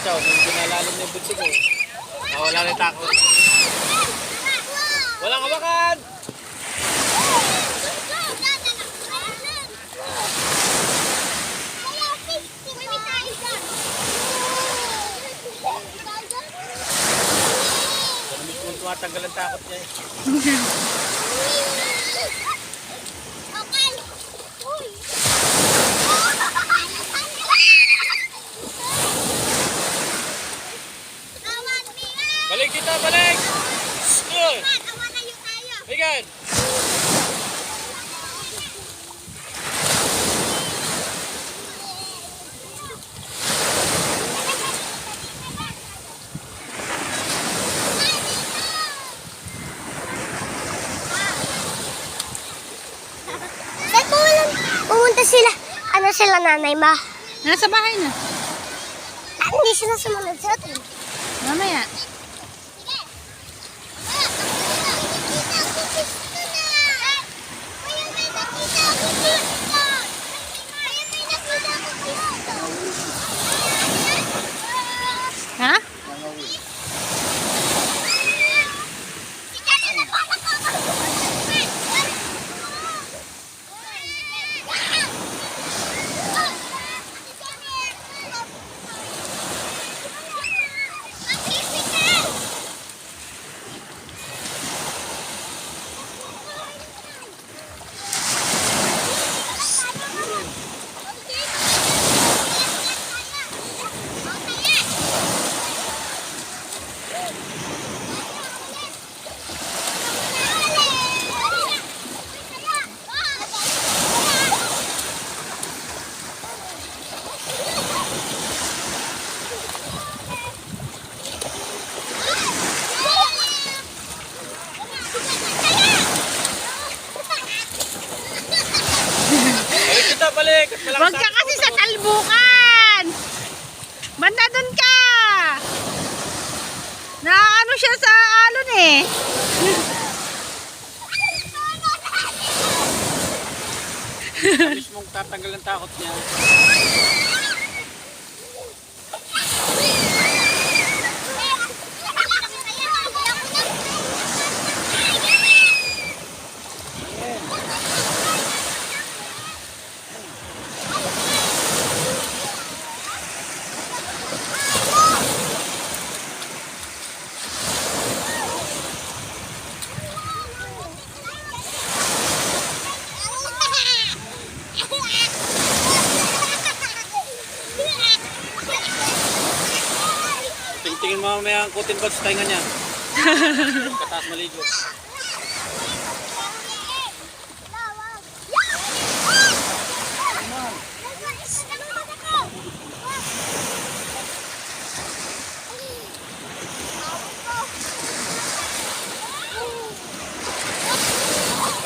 siya. Kung pinalalim niya yung buti ko. Wala rin takot. Walang hawakan! Tumatanggal ang takot niya eh. Balik kita, balik! Bigan! Pumunta sila. Ano sila nanay ma? Nasa bahay na. Hindi sila sumunod sa atin. Mamaya. Ha? Balik! Huwag ka kasi sa talbukan! Banda dun ka! Naano siya sa alon eh. Alis mong tatanggal ang takot niya. Tingin mo mamaya ang cotton buds sa tainga niya. Kataas maligo.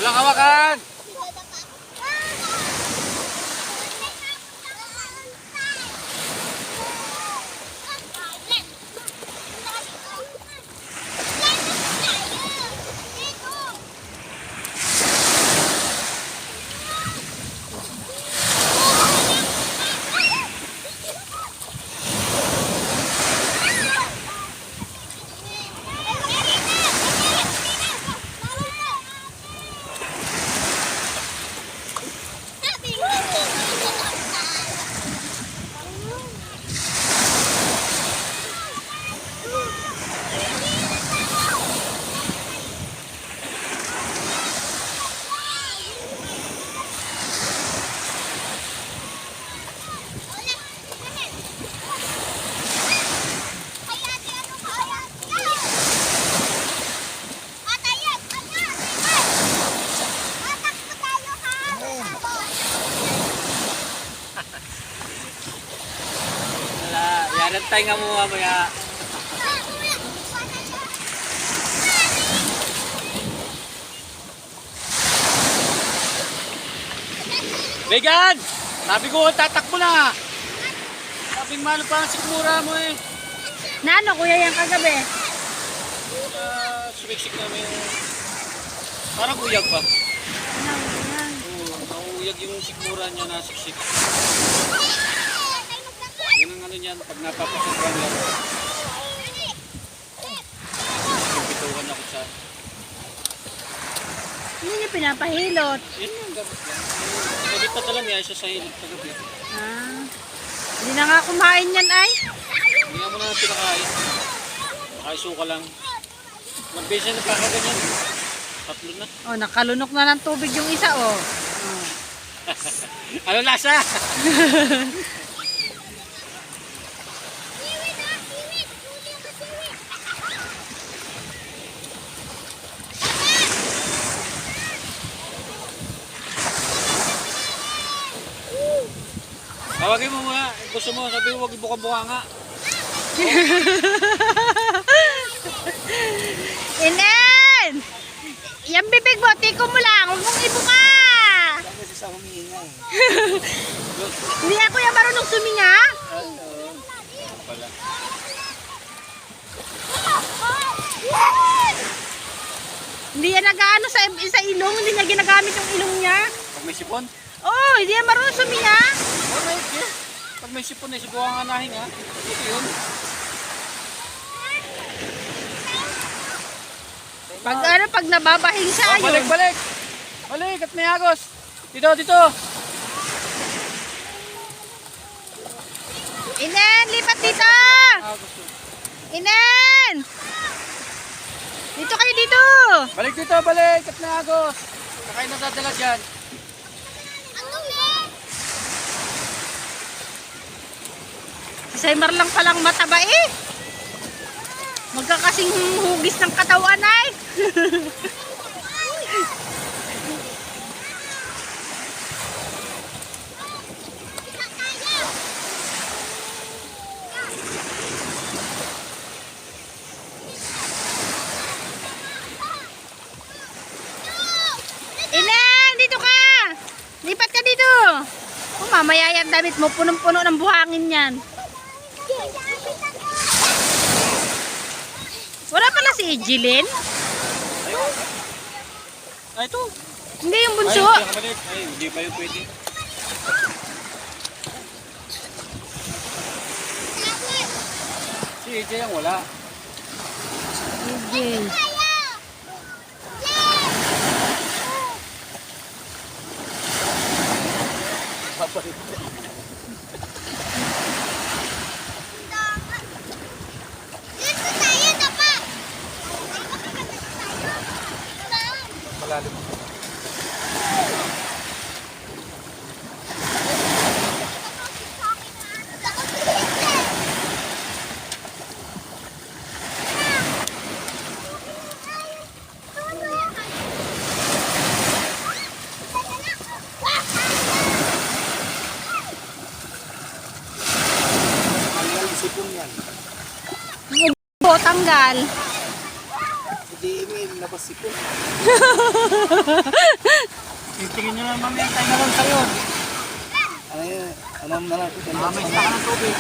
Walang hawakan! Nantay nga mo mamaya. Megan! Sabi ko, tatakbo na. Sabing malo pa ang sikmura mo eh. Na ano kuya yan kagabi? Sumiksik namin. Parang uyag pa. Nauuyag yung sikmura niya na siksik. Yan ang ano niyan. Pag napapasobrang laro, pipitukan ako sa... Hindi niya pinapahilot. Yun yung gamit lang. Pagit na talaga niya, isa sa hilig kagabi. Ah. Hindi na nga kumain yan ay. Hindi nga mo na pinakain. Nakaisuka lang. Mag-base na nagkakaganyan. Tatlo na. Oh, nakalunok na ng tubig yung isa oh. Ano lasa? Tawagin mo muna. Gusto mo, sabi mo, huwag ibuka-buka nga. Inen! Yung bibig mo, tiko mo lang. Huwag mong ibuka. Kasi sa humihinga eh. Hindi ako yung marunong suminga. Ano pala? Hindi yan nag-ano sa ilong. Hindi niya ginagamit yung ilong niya. Pag may sipon? Oh, hindi yan marunong suminga. Oh, may yeah. Pag may sipon eh, siguro ang anahin ha. Ito yun. Pag nababahing siya, Oh, ayun. balik, balik! Balik, at may agos! Dito, dito! Inen, lipat dito! Agos yun. Inen! Dito kayo dito! Balik dito, balik! At may agos! Saka yung nadadala dyan. Si Saymar lang palang mataba eh. Magkakasing hugis ng katawan ay. Inen, dito ka! Lipat ka dito! Oh, mamaya yung damit mo, punong-puno ng buhangin yan. Wala pala si Ejilin? Ay, ito! Hindi yung bunso. Ay, hindi balik. Ay, hindi pa yung pwede. Si AJ ang wala. Ejil. Babalik. Malalim. Tanggal sipon yan. O, tanggal. Hindi email, labas sipon. Tingin nyo lang mamaya tayo na lang sa'yo. Ano yun? Alam na lang. Mamay sa ka ng tubig.